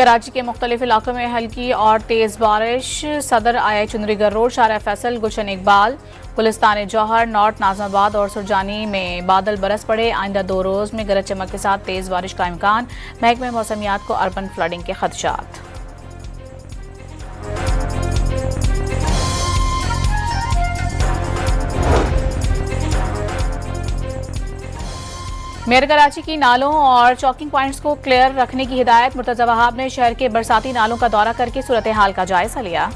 कराची के मुख्तलिफ इलाकों में हल्की और तेज बारिश। सदर आया चुनरीगर रोड, शारा फैसल, गुलशन इकबाल, गुलिस्तान जौहर, नॉर्थ नाजमाबाद और सुरजानी में बादल बरस पड़े। आइंदा 2 रोज में गरज चमक के साथ तेज बारिश का इम्कान। महकमे मौसमियात को अर्बन फ्लडिंग के खदशात। मेयर कराची की नालों और चौकिंग पॉइंट्स को क्लियर रखने की हिदायत। मुर्तजा वहाब ने शहर के बरसाती नालों का दौरा करके सूरत हाल का जायजा लिया।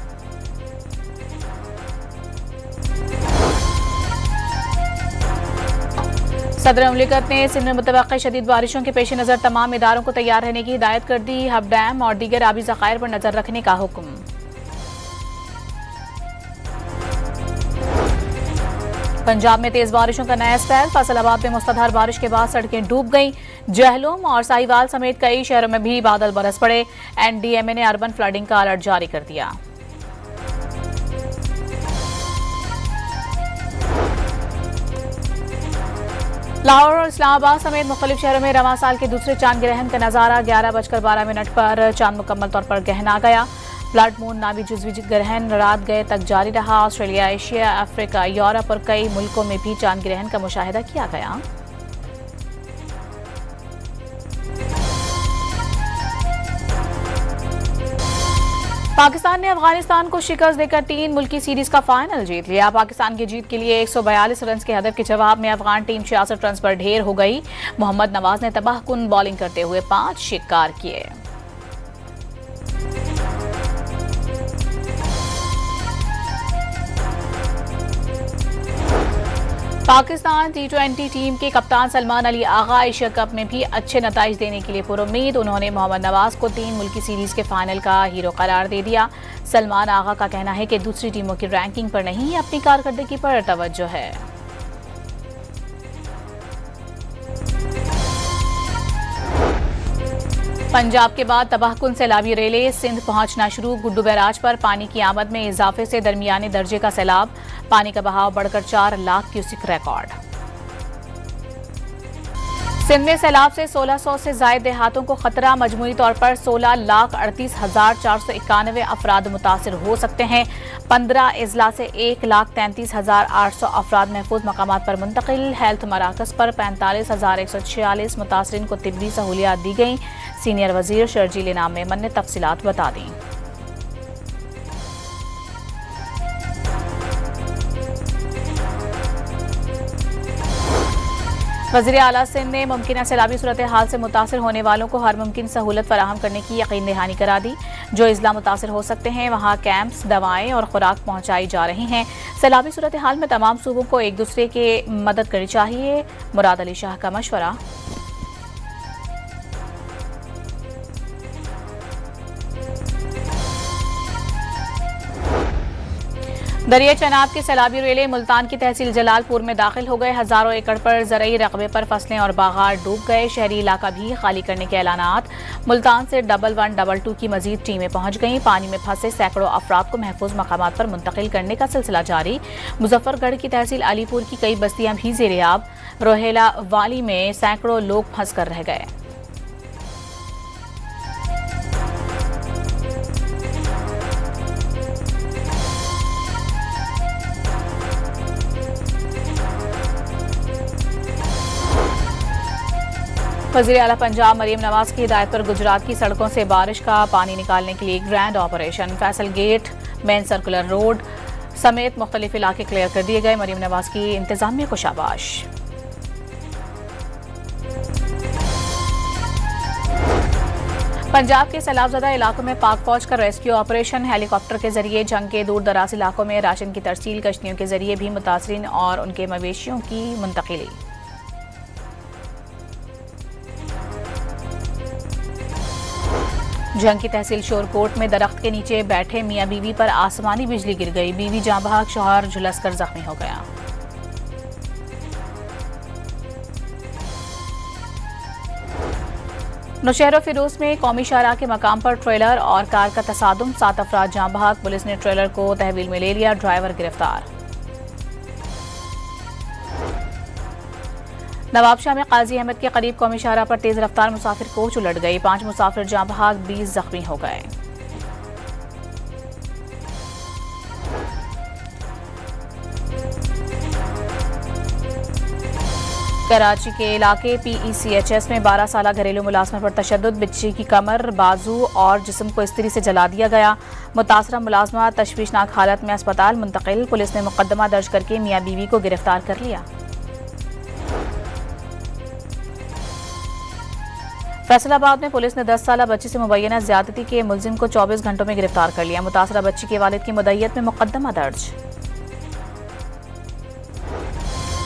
सदर मुमलिकत ने सिंध में मुतवक्किअ शदीद बारिशों के पेश नज़र तमाम इदारों को तैयार रहने की हिदायत कर दी। हब डैम और दीगर आबी ज़खायर पर नजर रखने का हुक्म। पंजाब में तेज बारिशों का नया स्पेल। फैसलाबाद में मुसलधार बारिश के बाद सड़कें डूब गईं। जहलुम और साहिवाल समेत कई शहरों में भी बादल बरस पड़े। एनडीएमए ने अर्बन फ्लडिंग का अलर्ट जारी कर दिया। लाहौर और इस्लामाबाद समेत मुख्तलिफ शहरों में रवां साल के दूसरे चांद ग्रहण का नजारा। 11:12 पर चांद मुकम्मल तौर पर गहना गया। ब्लड मून नामी जुज़वी ग्रहण रात गए तक जारी रहा। ऑस्ट्रेलिया, एशिया, अफ्रीका, यूरोप और कई मुल्कों में भी चांद ग्रहण का मुशाहिदा किया गया। पाकिस्तान ने अफगानिस्तान को शिकस्त देकर 3 मुल्की सीरीज का फाइनल जीत लिया। पाकिस्तान की जीत के लिए 142 रन के हदफ के जवाब में अफगान टीम 66 रन पर ढेर हो गई। मोहम्मद नवाज ने तबाहकुन बॉलिंग करते हुए 5 शिकार किए। पाकिस्तान T20 टीम के कप्तान सलमान अली आगा एशिया कप में भी अच्छे नताइज देने के लिए पुरुम्मीद। उन्होंने मोहम्मद नवाज को 3 मुल्की सीरीज के फाइनल का हीरो करार दे दिया। सलमान आगा का कहना है कि दूसरी टीमों की रैंकिंग पर नहीं, अपनी कारकर्दगी पर तवज्जो है। पंजाब के बाद तबाहकुन सैलाबी रेले सिंध पहुंचना शुरू। गुड्डू बैराज पर पानी की आमद में इजाफे से दरमियाने दर्जे का सैलाब। पानी का बहाव बढ़कर 4 लाख क्यूसिक रिकॉर्ड। सिंध में सैलाब से 1600 से जायद देहातों को खतरा। मजमूई तौर पर 16,38,491 अफराद मुतासिर हो सकते हैं। 15 अजला से 1,33,800 अफराद महफूज मकामात पर मुंतकिल। हेल्थ मराकज पर 45,146 मुतासरीन को तिब्बी सहूलियात दी गई। सीनियर वजीर शर्जील इनाम मेमन ने तफसीलात बता दी। वज़ीर आला सिंध ने मुमकिन सैलाबी सूरत हाल से मुतासर होने वालों को हर मुमकिन सहूलत फराहम करने की यकीन दहानी करा दी। जो अजला मुतासर हो सकते हैं वहाँ कैंप्स, दवाएं और खुराक पहुँचाई जा रही हैं। सैलाबी सूरत हाल में तमाम सूबों को एक दूसरे के मदद करनी चाहिए। मुराद अली शाह का मशवरा। दरिया चनाब के सैलाबी रेले मुल्तान की तहसील जलालपुर में दाखिल हो गए। हजारों एकड़ पर ज़रई रकबे पर फसलें और बागात डूब गए। शहरी इलाका भी खाली करने के ऐलानात। मुल्तान से 1122 की मजीद टीमें पहुंच गईं। पानी में फंसे सैकड़ों अफराद को महफूज मकामात पर मुंतकिल करने का सिलसिला जारी। मुजफ्फरगढ़ की तहसील अलीपुर की कई बस्तियां भी ज़ेरे-आब। रोहेला वाली में सैकड़ों लोग फंस कर रह गए। वज़ीर आला पंजाब मरीम नवाज की हिदायत पर गुजरात की सड़कों से बारिश का पानी निकालने के लिए grand operation. Faisal gate, main circular road समेत मुख्तलिफ इलाके क्लियर कर दिए गए। मरीम नवाज की इंतजामिया को शाबाश। पंजाब के सैलाबज़दा इलाकों में पाक फौज का रेस्क्यू ऑपरेशन। हेलीकॉप्टर के जरिए जंग के दूर दराज इलाकों में राशन की तरसील। कश्तियों के जरिए भी मुतासरीन और उनके मवेशियों की मुंतकिली। जंग की तहसील शोरकोट में दरख्त के नीचे बैठे मियां बीवी पर आसमानी बिजली गिर गई। बीवी जाँ बहक, शौहर झुलसकर जख्मी हो गया। नौशहर फिरोज में कौमी शाहराह के मकाम पर ट्रेलर और कार का तसादुम। 7 अफराद जाँ बहक। पुलिस ने ट्रेलर को तहवील में ले लिया। ड्राइवर गिरफ्तार। नवाबशाह में काजी अहमद के करीब कौमी शाहराह पर तेज रफ्तार मुसाफिर कोच उलट गई। 5 मुसाफिर जाँ बहक, 20 जख्मी हो गए। कराची के इलाके PECHS में 12 साला घरेलू मुलाजमत पर तशद्दुद, बच्ची की कमर, बाजू और जिस्म को इस्त्री से जला दिया गया। मुतासरा मुलाजमा तशवीशनाक हालत में अस्पताल मुंतकिल। पुलिस ने मुकदमा दर्ज करके मियाँ बीवी को गिरफ्तार कर लिया। फैसलाबाद में पुलिस ने 10 साला बच्ची से मुबैना ज्यादती के मुलजिम को 24 घंटों में गिरफ्तार कर लिया। मुतासरा बच्ची के वालिद की मुद्दईयत में मुकदमा दर्ज।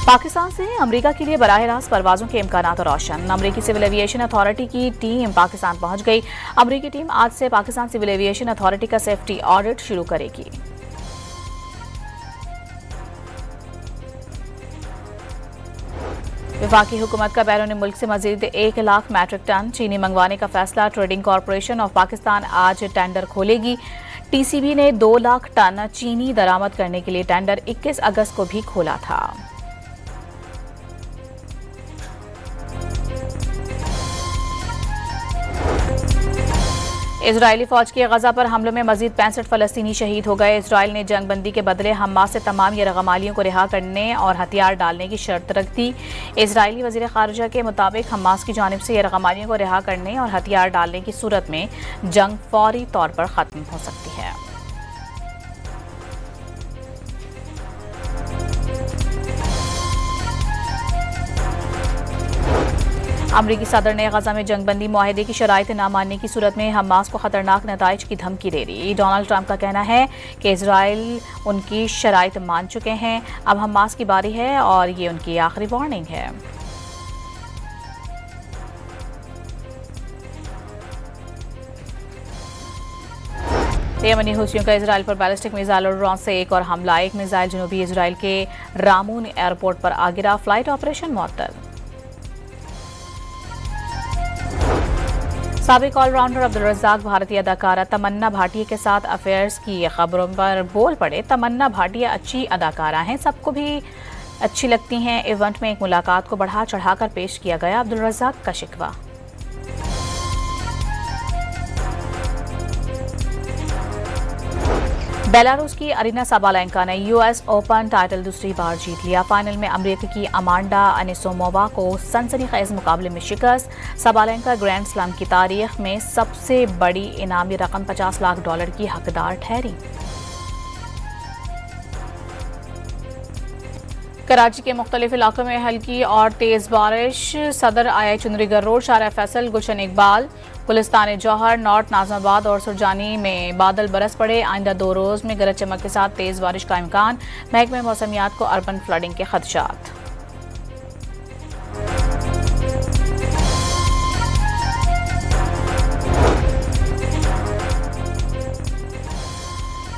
पाकिस्तान से अमेरिका के लिए बराह रास्त परवाजों के इम्कानात रोशन। अमेरिकी सिविल एविएशन अथॉरिटी की टीम पाकिस्तान पहुंच गई। अमेरिकी टीम आज से पाकिस्तान सिविल एविएशन अथॉरिटी का सेफ्टी ऑडिट शुरू करेगी। वफाकी हुकूमत का बैरून मुल्क से मजीद 1 लाख मैट्रिक टन चीनी मंगवाने का फैसला। ट्रेडिंग कॉरपोरेशन ऑफ पाकिस्तान आज टेंडर खोलेगी। TCB ने 2 लाख टन चीनी दरामद करने के लिए टेंडर 21 अगस्त को भी खोला था। इजरायली फौज के गजा पर हमलों में मजीद 65 फलस्तीनी शहीद हो गए। इजरायल ने जंगबंदी के बदले हमास से तमाम यरगमालियों को रिहा करने और हथियार डालने की शर्त रख दी। इजरायली वजीर खारजा के मुताबिक हमास की जानिब से यरगमालियों को रिहा करने और हथियार डालने की सूरत में जंग फौरी तौर पर खत्म हो सकती है। अमरीकी सदर ने गजा में जंगबंदी मुआहदे की शराइत न मानने की सूरत में हमास को खतरनाक नताइज की धमकी दे दी। डोनाल्ड ट्रंप का कहना है कि इजराइल उनकी शराइत मान चुके हैं, अब हमास की बारी है और ये उनकी आखिरी वार्निंग है। यमनी हुथियों का इजराइल पर बैलिस्टिक मिसाइल और ड्रोन से एक और हमला। एक मिसाइल जनूबी इजराइल के रामून एयरपोर्ट पर आ गिरा। फ्लाइट ऑपरेशन मुअत्तल। साबिक ऑलराउंडर अब्दुल रज़्ज़ाक भारतीय अदाकारा तमन्ना भाटिया के साथ अफेयर्स की खबरों पर बोल पड़े। तमन्ना भाटिया अच्छी अदाकारा हैं, सबको भी अच्छी लगती हैं। इवेंट में एक मुलाकात को बढ़ा चढ़ाकर पेश किया गया। अब्दुल रज़्ज़ाक का शिकवा। बेलारूस की अरीना साबालेंका ने US ओपन टाइटल दूसरी बार जीत लिया। फाइनल में अमेरिका की अमांडा अनिसोमोवा को सनसनीखेज मुकाबले में शिकस्त। साबालेंका ग्रैंड स्लैम की तारीख में सबसे बड़ी इनामी रकम $50 लाख की हकदार ठहरी। कराची के मुख्तलिफ इलाकों में हल्की और तेज बारिश। सदर आई चुनरीगर रोड, शारा फैसल, गुलशन इकबाल, गुलिस्तान जौहर, नॉर्थ नाजमाबाद और सुरजानी में बादल बरस पड़े। आइंदा 2 रोज में गरज चमक के साथ तेज बारिश का इम्कान। महकमे मौसमियात को अर्बन फ्लडिंग के खदशात।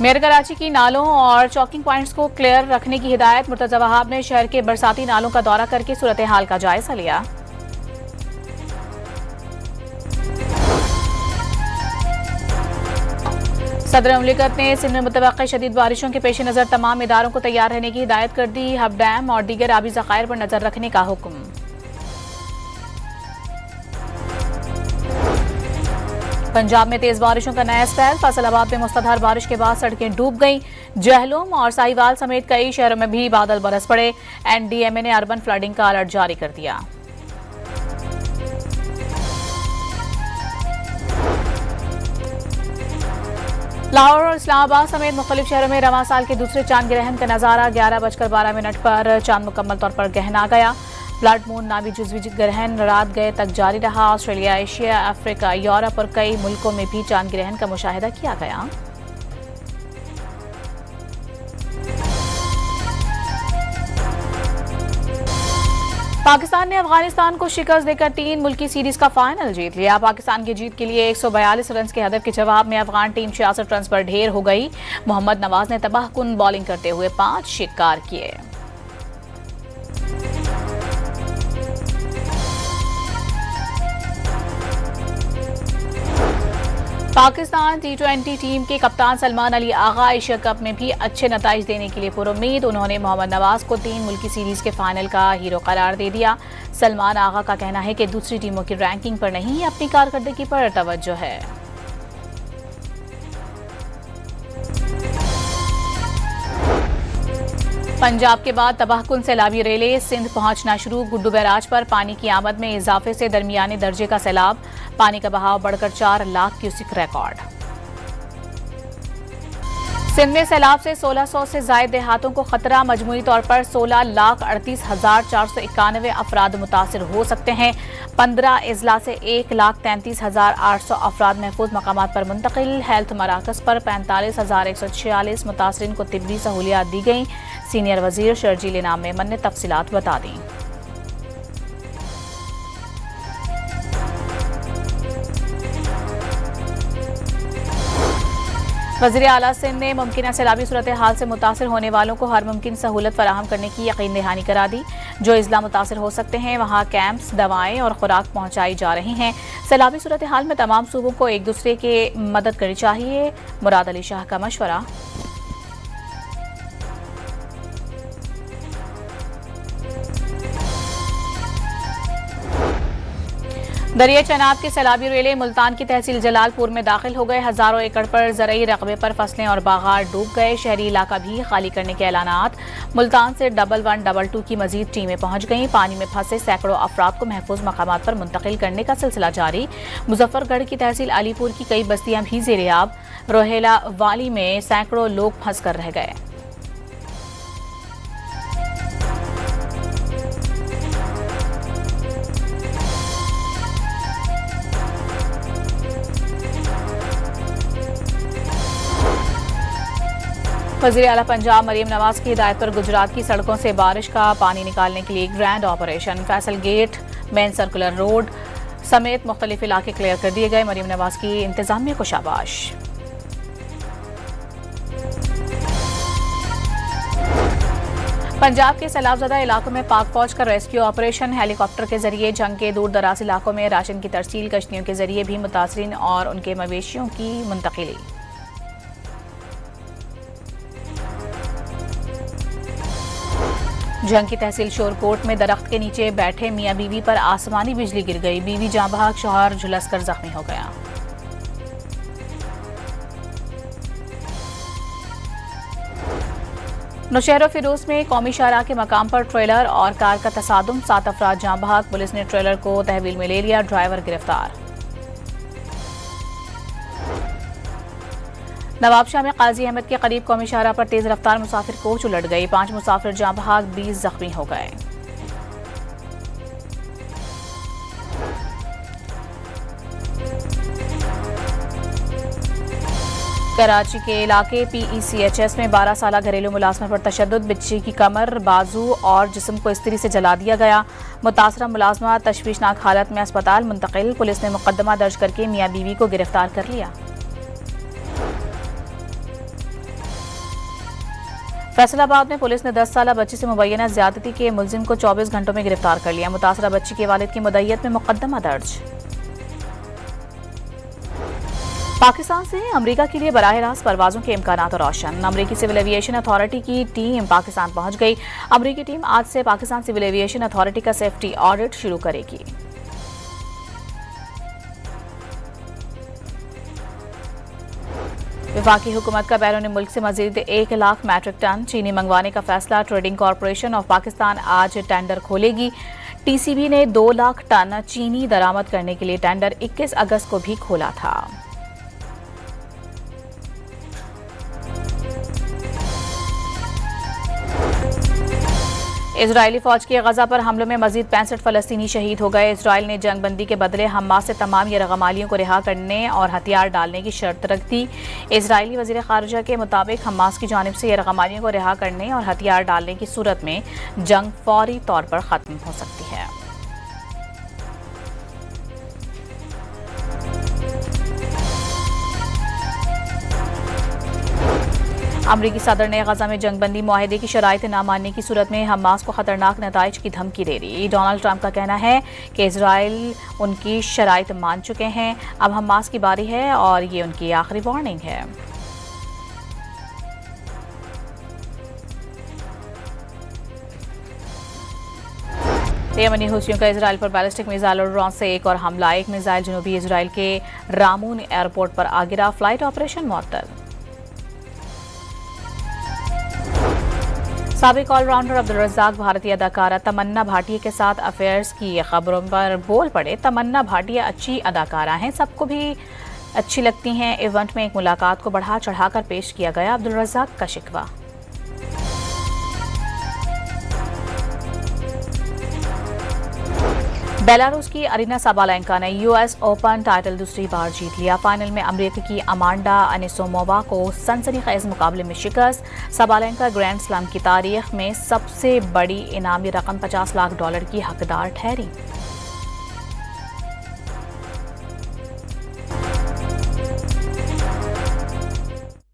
मेयर कराची की नालों और चौकिंग पॉइंट्स को क्लियर रखने की हिदायत। मुर्तजा वहाब ने शहर के बरसाती नालों का दौरा करके सूरत हाल का जायजा लिया। सदर मुमलिकत ने सिंध में मुतवक्किअ शदीद बारिशों के पेश नज़र तमाम इदारों को तैयार रहने की हिदायत कर दी। हब डैम और दीगर आबी ज़खायर पर नजर रखने का हुक्म। पंजाब में तेज बारिशों का नया स्पेल। फैसलाबाद में मुसलधार बारिश के बाद सड़कें डूब गईं। जहलुम और साहिवाल समेत कई शहरों में भी बादल बरस पड़े। NDMA ने अर्बन फ्लडिंग का अलर्ट जारी कर दिया। लाहौर और इस्लामाबाद समेत मुख्तलिफ शहरों में रवां साल के दूसरे चांद ग्रहण का नजारा। 11:12 पर चांद मुकम्मल तौर पर गहना गया। ब्लड मून नामी जुज़वी ग्रहण रात गए तक जारी रहा। ऑस्ट्रेलिया, एशिया, अफ्रीका, यूरोप और कई मुल्कों में भी चांद ग्रहण का मुशाहिदा किया गया। पाकिस्तान ने अफगानिस्तान को शिकस्त देकर 3 मुल्की सीरीज का फाइनल जीत लिया। पाकिस्तान की जीत के लिए 142 रन के हदफ के जवाब में अफगान टीम 66 रन पर ढेर हो गई। मोहम्मद नवाज ने तबाहकुन बॉलिंग करते हुए 5 शिकार किए। पाकिस्तान T20 टीम के कप्तान सलमान अली आगा एशिया कप में भी अच्छे नताइज देने के लिए पुरुम्मीद। उन्होंने मोहम्मद नवाज को 3 मुल्की सीरीज के फाइनल का हीरो करार दे दिया। सलमान आगा का कहना है कि दूसरी टीमों की रैंकिंग पर नहीं, अपनी कारकर्दगी पर तवज्जो है। पंजाब के बाद तबाहकुन सैलाबी रेले सिंध पहुंचना शुरू। गुड्डू बैराज पर पानी की आमद में इजाफे से दरमियाने दर्जे का सैलाब, पानी का बहाव बढ़कर 4 लाख क्यूसिक रिकॉर्ड। सिंध में सैलाब से 1600 से जायद देहातों को खतरा। मजमूई तौर पर 16,38,491 अफराद मुतासिर हो सकते हैं। 15 अजला से 1,33,800 अफराद महफूज मकामात पर मुंतकिल। हेल्थ मराकज पर 45,146 मुतासरीन को तिब्बी सहूलियात दी गई। सीनियर वजीर शर्जील इनाम मेमन ने तफसीलात बता दी। वज़ीर आला सिंध ने मुमकिन सैलाबी सूरत हाल से मुतासर होने वालों को हर मुमकिन सहूलत फराहम करने की यकीन दहानी करा दी। जो इजला मुतासर हो सकते हैं वहाँ कैंप्स, दवाएं और खुराक पहुँचाई जा रही हैं। सैलाबी सूरत हाल में तमाम सूबों को एक दूसरे की मदद करनी चाहिए। मुराद अली शाह का मशवरा। दरिया चनाब के सैलाबी रेले मुल्तान की तहसील जलालपुर में दाखिल हो गए। हजारों एकड़ पर ज़रई रकबे पर फसलें और बागात डूब गए। शहरी इलाका भी खाली करने के ऐलानात। मुल्तान से 1122 की मजीद टीमें पहुंच गईं। पानी में फंसे सैकड़ों अफराद को महफूज मकामात पर मुंतकिल करने का सिलसिला जारी। मुजफ्फरगढ़ की तहसील अलीपुर की कई बस्तियां भी ज़ेरे-आब। रोहेला वाली में सैकड़ों लोग फंस कर रह गए। वज़ीर आला पंजाब मरीम नवाज की हिदायत पर गुजरात की सड़कों से बारिश का पानी निकालने के लिए grand operation. Faisal gate, main circular road समेत मुख्तलिफ इलाके क्लियर कर दिए गए। मरीम नवाज की इंतजामिया को शाबाश। पंजाब के सैलाबज़दा इलाकों में पाक फौज का रेस्क्यू ऑपरेशन। हेलीकॉप्टर के जरिए जंग के दूर दराज इलाकों में राशन की तरसील, कश्तियों के जरिए भी मुतासरीन और उनके मवेशियों की मुंतकिली। जंग की तहसील शोरकोट में दरख्त के नीचे बैठे मियां बीवी पर आसमानी बिजली गिर गई। बीवी जाँ बहक, शौहर झुलसकर जख्मी हो गया। नौशहर फिरोज में कौमी शाहराह के मकाम पर ट्रेलर और कार का तसादुम, 7 अफराद जाँ बहक। पुलिस ने ट्रेलर को तहवील में ले लिया, ड्राइवर गिरफ्तार। नवाबशाह में काजी अहमद के करीब कौमी शाहराह पर तेज रफ्तार मुसाफिर कोच उलट गई। 5 मुसाफिर जाँ बहक, 20 जख्मी हो गए। कराची के इलाके PECHS में 12 साला घरेलू मुलाजमा पर तशद्दुद। बच्ची की कमर, बाजू और जिस्म को इस्त्री से जला दिया गया। मुतासरा मुलाजमा तशवीशनाक हालत में अस्पताल मुंतकिल। पुलिस ने मुकदमा दर्ज करके मियां बीवी को गिरफ्तार कर लिया। फैसलाबाद में पुलिस ने 10 साला बच्ची से मुबैना ज्यादती के मुलजिम को 24 घंटों में गिरफ्तार कर लिया। मुतासरा बच्ची के वालिद की मुद्दईयत में मुकदमा दर्ज। पाकिस्तान से अमेरिका के लिए बराह रास्त परवाजों के इम्कानात रोशन। अमेरिकी सिविल एविएशन अथॉरिटी की टीम पाकिस्तान पहुंच गई। अमेरिकी टीम आज से पाकिस्तान सिविल एविएशन अथॉरिटी का सेफ्टी ऑडिट शुरू करेगी। वफाकी हुकूमत का बैरून मुल्क से मजीद 1 लाख मैट्रिक टन चीनी मंगवाने का फैसला। ट्रेडिंग कॉरपोरेशन ऑफ पाकिस्तान आज टेंडर खोलेगी। TCB ने 2 लाख टन चीनी दरामद करने के लिए टेंडर 21 अगस्त को भी खोला था। इजरायली फौज के गजा पर हमलों में मजीद 65 फलस्तीनी शहीद हो गए। इजरायल ने जंग बंदी के बदले हमास से तमाम यरगमालियों को रिहा करने और हथियार डालने की शर्त रख दी। इजरायली वजीर खारजा के मुताबिक हमास की जानिब से यरगमालियों को रिहा करने और हथियार डालने की सूरत में जंग फौरी तौर पर खत्म हो सकती है। अमरीकी सदर ने गजा में जंगबंदी मुआहदे की शराइत न मानने की सूरत में हमास को खतरनाक नताइज की धमकी दे दी। डोनाल्ड ट्रंप का कहना है कि इजराइल उनकी शराइत मान चुके हैं, अब हमास की बारी है और ये उनकी आखिरी वार्निंग है। यमनी हुसियों का इजराइल पर बैलिस्टिक मिसाइल और ड्रोन से एक और हमला। एक मिसाइल जनूबी इजराइल के रामून एयरपोर्ट पर आ गिरा। फ्लाइट ऑपरेशन मुअत्तल। साबिक ऑलराउंडर अब्दुल रज़्ज़ाक भारतीय अदाकारा तमन्ना भाटिया के साथ अफेयर्स की खबरों पर बोल पड़े। तमन्ना भाटिया अच्छी अदाकारा हैं, सबको भी अच्छी लगती हैं। इवेंट में एक मुलाकात को बढ़ा चढ़ाकर पेश किया गया। अब्दुल रज़्ज़ाक का शिकवा। बेलारूस की अरीना साबालेंका ने यूएस ओपन टाइटल दूसरी बार जीत लिया। फाइनल में अमेरिका की अमांडा अनिसोमोवा को सनसनीखेज मुकाबले में शिकस्त। साबालेंका ग्रैंड स्लैम की तारीख में सबसे बड़ी इनामी रकम $50 लाख की हकदार ठहरी।